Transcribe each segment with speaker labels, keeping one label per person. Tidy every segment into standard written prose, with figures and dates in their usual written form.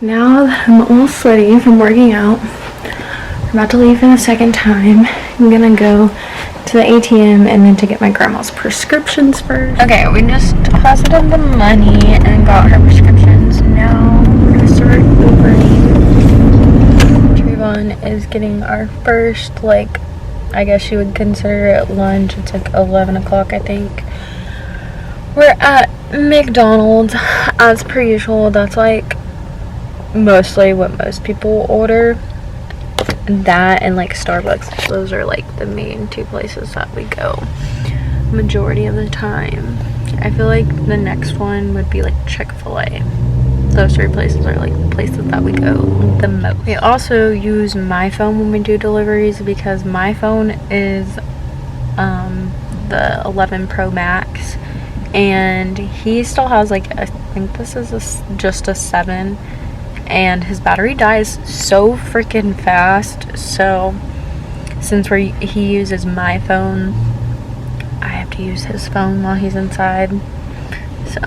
Speaker 1: Now that I'm all sweaty from working out, I'm about to leave for the second time. I'm gonna go to the ATM and then to get my grandma's prescriptions first. Okay, we just deposited the money and got her prescriptions. Now we're gonna start Ubering. Trayvon is getting our first, like, I guess you would consider it lunch. It's like 11 o'clock, I think. We're at McDonald's as per usual. That's like mostly what most people order. That and like Starbucks. Those are like the main two places that we go majority of the time. I feel like the next one would be like Chick-fil-A. Those three places are like the places that we go the most. We also use my phone when we do deliveries because my phone is the 11 Pro Max, and he still has like, I think this is just a 7, and his battery dies so freaking fast. So since he uses my phone, I have to use his phone while he's inside. So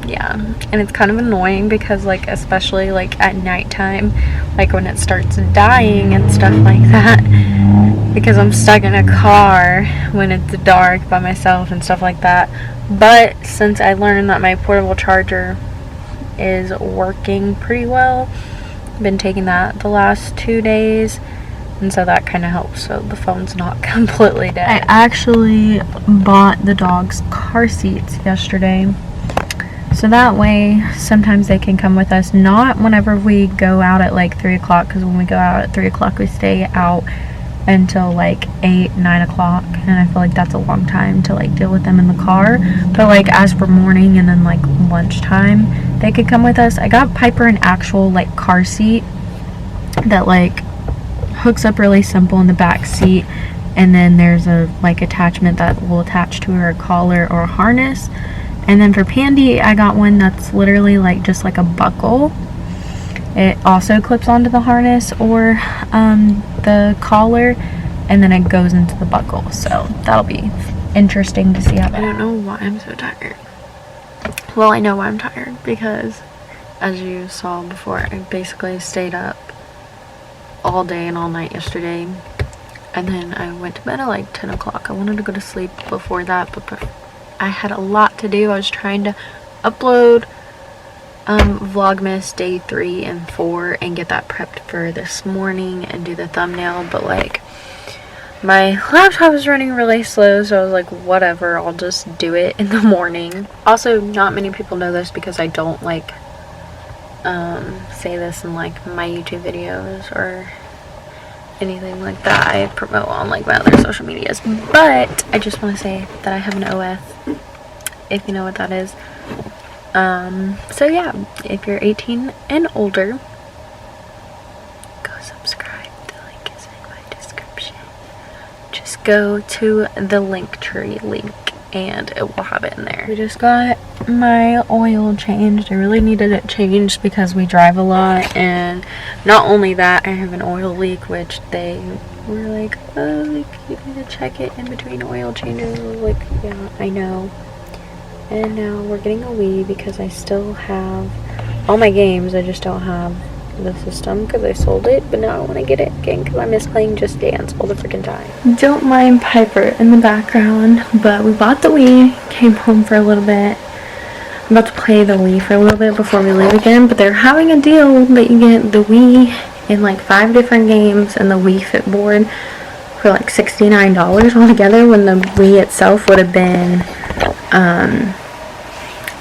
Speaker 1: yeah, and it's kind of annoying because like, especially like at nighttime, like when it starts dying and stuff like that, because I'm stuck in a car when it's dark by myself and stuff like that. But since I learned that my portable charger is working pretty well, I've been taking that the last 2 days, and so that kind of helps, so the phone's not completely dead. I actually bought the dog's car seats yesterday, so that way sometimes they can come with us, not whenever we go out at like 3 o'clock, because when we go out at 3 o'clock we stay out until like 8-9 o'clock, and I feel like that's a long time to like deal with them in the car. But like as for morning and then like lunchtime, they could come with us. I got Piper an actual like car seat that like hooks up really simple in the back seat, and then there's a like attachment that will attach to her collar or a harness. And then for Pandy, I got one that's literally like just like a buckle. It also clips onto the harness or the collar, and then it goes into the buckle. So that'll be interesting to see how that. I don't know why I'm so tired. Well, I know why I'm tired, because as you saw before, I basically stayed up all day and all night yesterday, and then I went to bed at like 10 o'clock. I wanted to go to sleep before that, but I had a lot to do. I was trying to upload Vlogmas day 3 and 4 and get that prepped for this morning and do the thumbnail, but like my laptop was running really slow, so I was like, whatever, I'll just do it in the morning. Also, not many people know this because I don't like say this in like my YouTube videos or anything like that. I promote on like my other social medias, but I just want to say that I have an OF, if you know what that is. So yeah, if you're 18 and older, go subscribe. The link is in my description. Just go to the Linktree link and it will have it in there. We just got my oil changed. I really needed it changed because we drive a lot, and not only that, I have an oil leak, which they were like, oh, like, you need to check it in between oil changes. I was like, yeah, I know. And now we're getting a Wii because I still have all my games. I just don't have the system because I sold it, but now I want to get it again because I miss playing Just Dance all the freaking time. Don't mind Piper in the background, but we bought the Wii, came home for a little bit. I'm about to play the Wii for a little bit before we leave again, but they're having a deal that you get the Wii in like 5 different games and the Wii Fit board for like $69 altogether, when the Wii itself would have been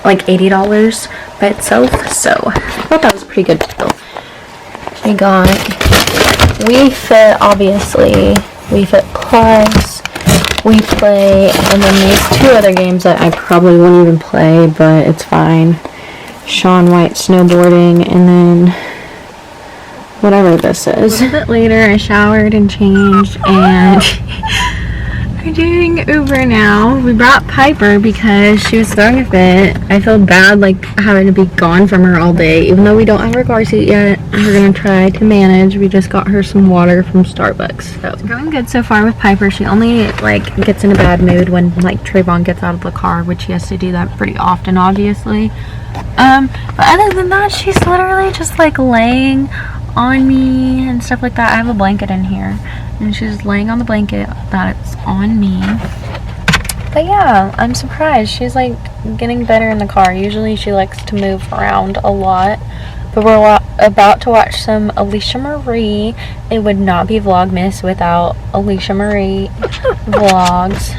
Speaker 1: like $80 by itself. So I thought that was a pretty good deal. We got Wii Fit, obviously, Wii Fit Plus, Wii Play, and then these 2 other games that I probably won't even play, but it's fine. Shaun White snowboarding, and then whatever this is. A little bit later, I showered and changed, and I We're doing Uber now. We brought Piper because she was throwing a fit. I feel bad like having to be gone from her all day, even though we don't have her car seat yet. We're gonna try to manage. We just got her some water from Starbucks. So it's going good so far with Piper. She only like gets in a bad mood when like Trayvon gets out of the car, which he has to do that pretty often, obviously. But other than that, she's literally just like laying on me and stuff like that. I have a blanket in here, and she's laying on the blanket that's on me. But yeah, I'm surprised. She's like getting better in the car. Usually she likes to move around a lot. But we're about to watch some Alicia Marie. It would not be Vlogmas without Alicia Marie vlogs.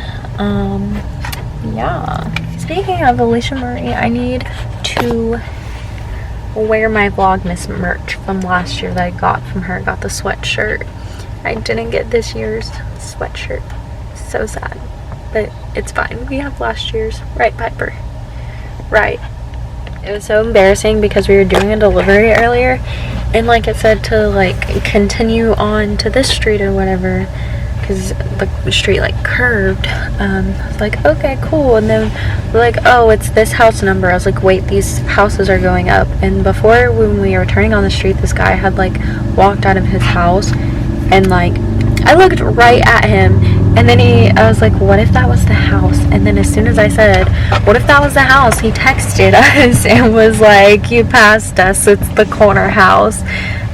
Speaker 1: Yeah. Speaking of Alicia Marie, I need to wear my Vlogmas merch from last year that I got from her. I got the sweatshirt. I didn't get this year's sweatshirt. So sad. But it's fine. We have last year's. Right, Piper? Right. It was so embarrassing because we were doing a delivery earlier, and like it said to like continue on to this street or whatever, because the street like curved. I was like, okay, cool. And then we're like, oh, it's this house number. I was like, wait, these houses are going up. And before, when we were turning on the street, this guy had like walked out of his house, and like I looked right at him, and then I was like, what if that was the house? And then as soon as I said, what if that was the house, he texted us and was like, you passed us, it's the corner house.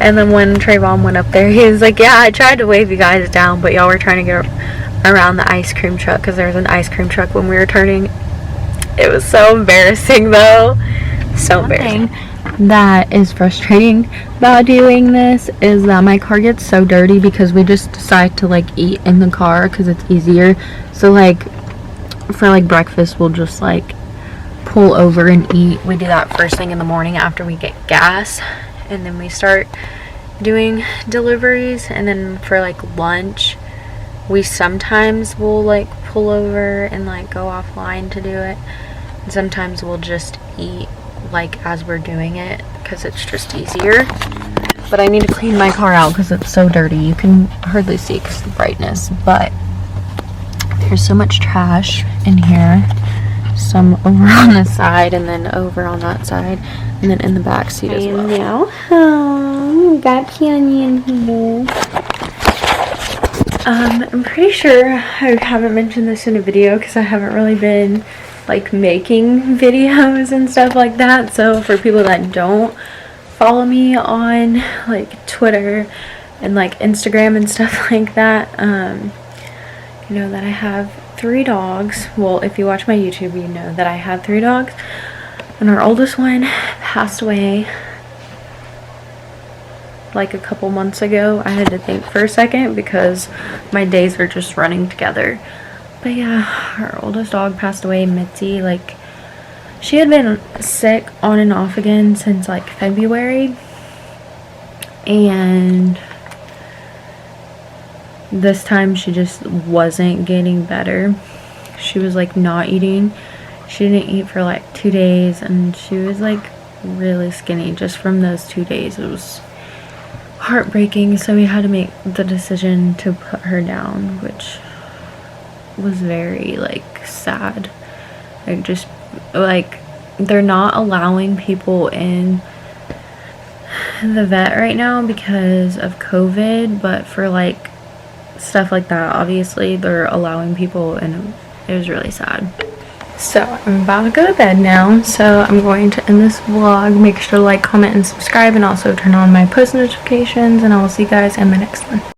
Speaker 1: And then when Trayvon went up there, he was like, yeah, I tried to wave you guys down, but y'all were trying to get around the ice cream truck, because there was an ice cream truck when we were turning. It was so embarrassing though. So embarrassing. That is frustrating about doing this is that my car gets so dirty because we just decide to like eat in the car because it's easier. So like for like breakfast, we'll just like pull over and eat. We do that first thing in the morning after we get gas, and then we start doing deliveries. And then for like lunch, we sometimes will like pull over and like go offline to do it, and sometimes we'll just eat like as we're doing it because it's just easier. But I need to clean my car out because it's so dirty. You can hardly see because of the brightness, but there's so much trash in here. Some over on this side, and then over on that side, and then in the back seat as well. And now we got Peony in here. I'm pretty sure I haven't mentioned this in a video because I haven't really been like making videos and stuff like that. So for people that don't follow me on like Twitter and like Instagram and stuff like that, you know that I have 3 dogs. Well, if you watch my YouTube, you know that I have 3 dogs, and our oldest one passed away like a couple months ago. I had to think for a second because my days are just running together. But yeah, our oldest dog passed away, Mitzi. Like, she had been sick on and off again since like February, and this time she just wasn't getting better. She was like not eating. She didn't eat for like 2 days, and she was like really skinny just from those 2 days. It was heartbreaking. So we had to make the decision to put her down, which was very like sad. Like, just like they're not allowing people in the vet right now because of COVID, but for like stuff like that, obviously they're allowing people, and it was really sad. So I'm about to go to bed now, so I'm going to end this vlog. Make sure to like, comment, and subscribe, and also turn on my post notifications, and I will see you guys in the next one.